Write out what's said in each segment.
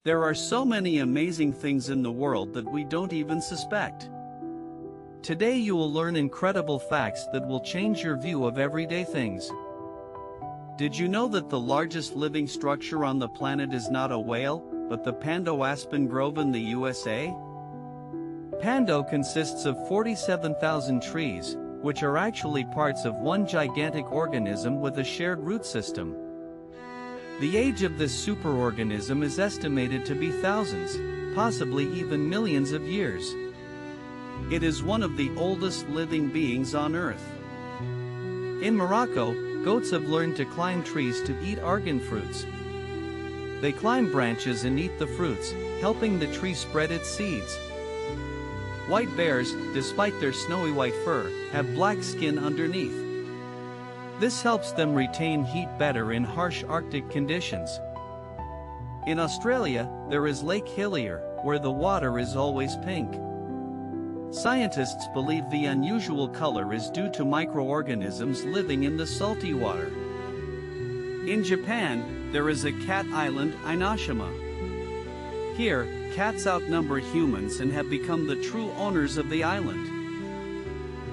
There are so many amazing things in the world that we don't even suspect. Today you will learn incredible facts that will change your view of everyday things. Did you know that the largest living structure on the planet is not a whale, but the Pando aspen grove in the USA? Pando consists of 47,000 trees, which are actually parts of one gigantic organism with a shared root system. The age of this superorganism is estimated to be thousands, possibly even millions of years. It is one of the oldest living beings on Earth. In Morocco, goats have learned to climb trees to eat argan fruits. They climb branches and eat the fruits, helping the tree spread its seeds. White bears, despite their snowy white fur, have black skin underneath. This helps them retain heat better in harsh Arctic conditions. In Australia, there is Lake Hillier, where the water is always pink. Scientists believe the unusual color is due to microorganisms living in the salty water. In Japan, there is a cat island, Inoshima. Here, cats outnumber humans and have become the true owners of the island.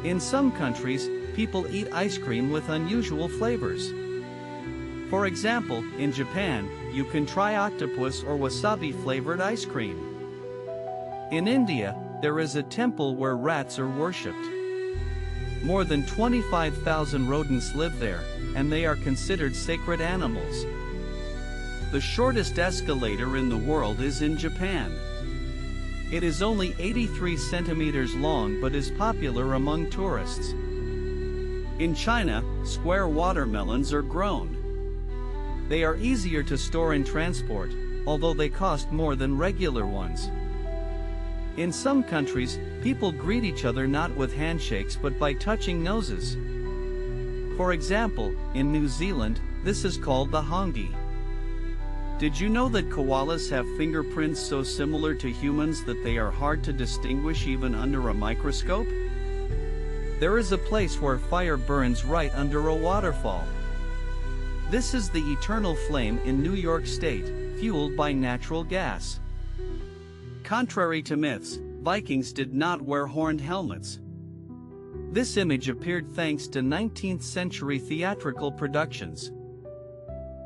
In some countries, people eat ice cream with unusual flavors. For example, in Japan, you can try octopus or wasabi-flavored ice cream. In India, there is a temple where rats are worshipped. More than 25,000 rodents live there, and they are considered sacred animals. The shortest escalator in the world is in Japan. It is only 83 centimeters long but is popular among tourists. In China, square watermelons are grown. They are easier to store and transport, although they cost more than regular ones. In some countries, people greet each other not with handshakes but by touching noses. For example, in New Zealand, this is called the hongi. Did you know that koalas have fingerprints so similar to humans that they are hard to distinguish even under a microscope? There is a place where fire burns right under a waterfall. This is the eternal flame in New York State, fueled by natural gas. Contrary to myths, Vikings did not wear horned helmets. This image appeared thanks to 19th century theatrical productions.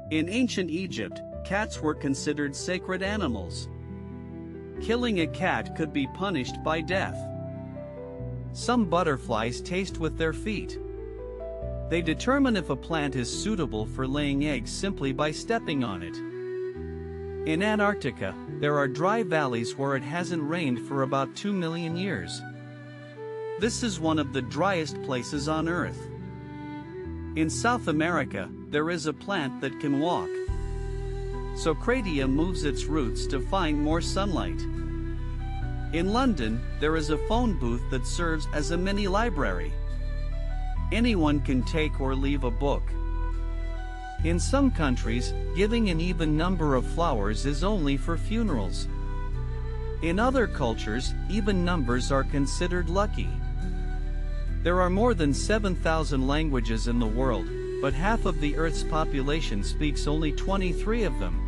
In ancient Egypt, cats were considered sacred animals. Killing a cat could be punished by death. Some butterflies taste with their feet. They determine if a plant is suitable for laying eggs simply by stepping on it. In Antarctica, there are dry valleys where it hasn't rained for about 2 million years. This is one of the driest places on Earth. In South America, there is a plant that can walk. Socratia moves its roots to find more sunlight. In London, there is a phone booth that serves as a mini library. Anyone can take or leave a book. In some countries, giving an even number of flowers is only for funerals. In other cultures, even numbers are considered lucky. There are more than 7,000 languages in the world, but half of the Earth's population speaks only 23 of them.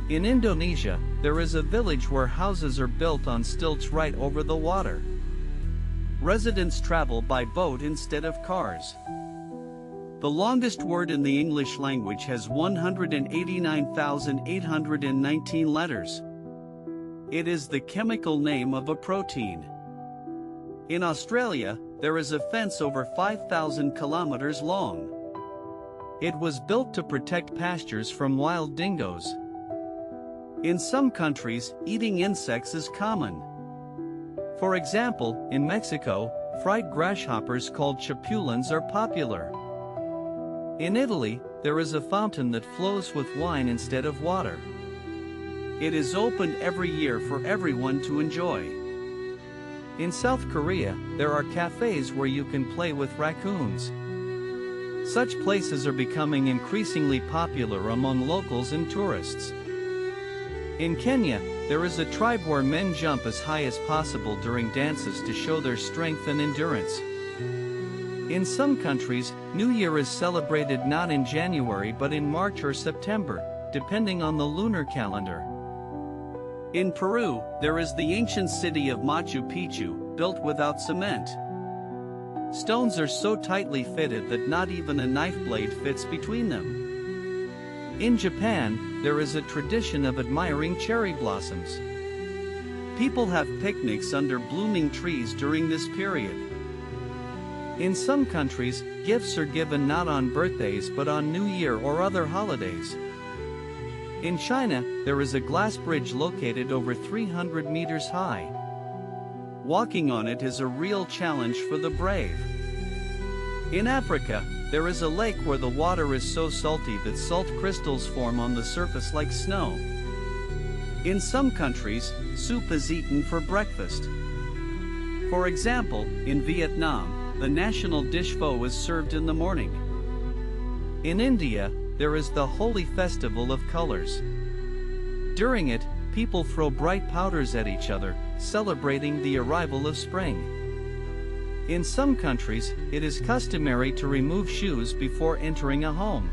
In Indonesia, there is a village where houses are built on stilts right over the water. Residents travel by boat instead of cars. The longest word in the English language has 189,819 letters. It is the chemical name of a protein. In Australia, there is a fence over 5,000 kilometers long. It was built to protect pastures from wild dingoes. In some countries, eating insects is common. For example, in Mexico, fried grasshoppers called chapulines are popular. In Italy, there is a fountain that flows with wine instead of water. It is opened every year for everyone to enjoy. In South Korea, there are cafes where you can play with raccoons. Such places are becoming increasingly popular among locals and tourists. In Kenya, there is a tribe where men jump as high as possible during dances to show their strength and endurance. In some countries, New Year is celebrated not in January but in March or September, depending on the lunar calendar. In Peru, there is the ancient city of Machu Picchu, built without cement. Stones are so tightly fitted that not even a knife blade fits between them. In Japan, there is a tradition of admiring cherry blossoms. People have picnics under blooming trees during this period. In some countries, gifts are given not on birthdays but on New Year or other holidays. In China, there is a glass bridge located over 300 meters high. Walking on it is a real challenge for the brave. In Africa, there is a lake where the water is so salty that salt crystals form on the surface like snow. In some countries, soup is eaten for breakfast. For example, in Vietnam, the national dish pho is served in the morning. In India, there is the Holi festival of colors. During it, people throw bright powders at each other, celebrating the arrival of spring. In some countries, it is customary to remove shoes before entering a home.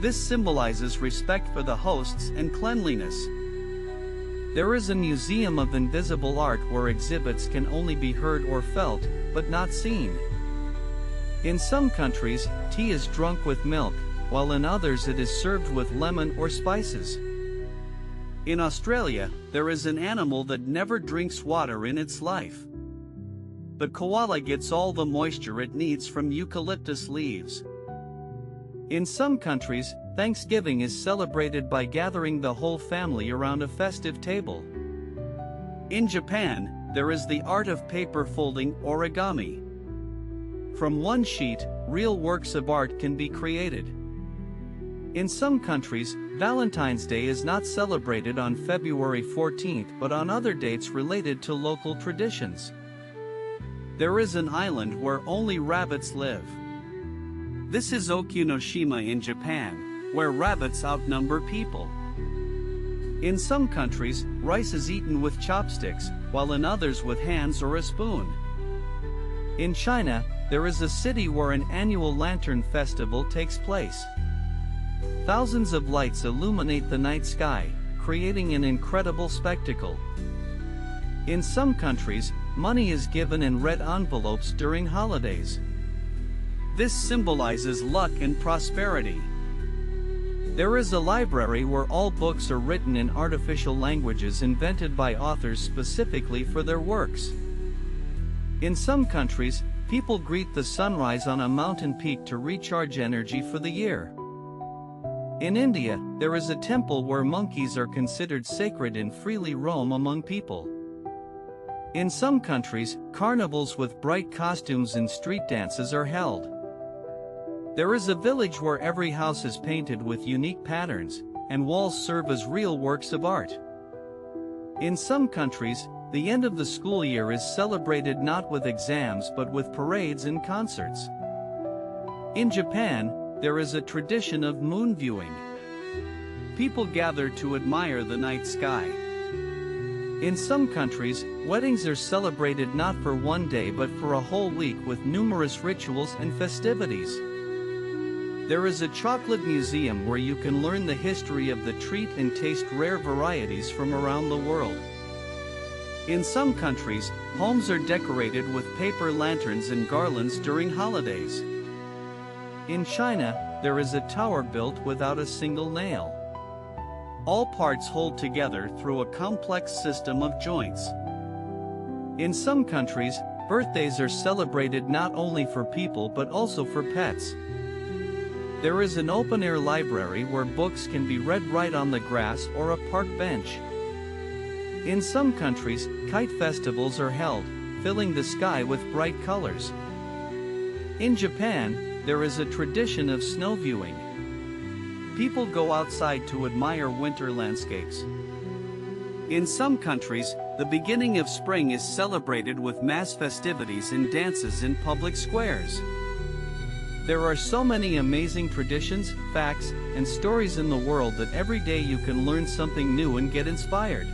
This symbolizes respect for the hosts and cleanliness. There is a museum of invisible art where exhibits can only be heard or felt, but not seen. In some countries, tea is drunk with milk, while in others it is served with lemon or spices. In Australia, there is an animal that never drinks water in its life. The koala gets all the moisture it needs from eucalyptus leaves. In some countries, Thanksgiving is celebrated by gathering the whole family around a festive table. In Japan, there is the art of paper folding, origami. From one sheet, real works of art can be created. In some countries, Valentine's Day is not celebrated on February 14th but on other dates related to local traditions. There is an island where only rabbits live. This is Okinoshima in Japan, where rabbits outnumber people. In some countries, rice is eaten with chopsticks, while in others with hands or a spoon. In China, there is a city where an annual lantern festival takes place. Thousands of lights illuminate the night sky, creating an incredible spectacle. In some countries, money is given in red envelopes during holidays. This symbolizes luck and prosperity. There is a library where all books are written in artificial languages invented by authors specifically for their works. In some countries, people greet the sunrise on a mountain peak to recharge energy for the year. In India, there is a temple where monkeys are considered sacred and freely roam among people. In some countries, carnivals with bright costumes and street dances are held. There is a village where every house is painted with unique patterns, and walls serve as real works of art. In some countries, the end of the school year is celebrated not with exams but with parades and concerts. In Japan, there is a tradition of moon viewing. People gather to admire the night sky. In some countries, weddings are celebrated not for one day but for a whole week with numerous rituals and festivities. There is a chocolate museum where you can learn the history of the treat and taste rare varieties from around the world. In some countries, homes are decorated with paper lanterns and garlands during holidays. In China, there is a tower built without a single nail. All parts hold together through a complex system of joints. In some countries, birthdays are celebrated not only for people but also for pets. There is an open-air library where books can be read right on the grass or a park bench. In some countries, kite festivals are held, filling the sky with bright colors. In Japan, there is a tradition of snow viewing. People go outside to admire winter landscapes. In some countries, the beginning of spring is celebrated with mass festivities and dances in public squares. There are so many amazing traditions, facts, and stories in the world that every day you can learn something new and get inspired.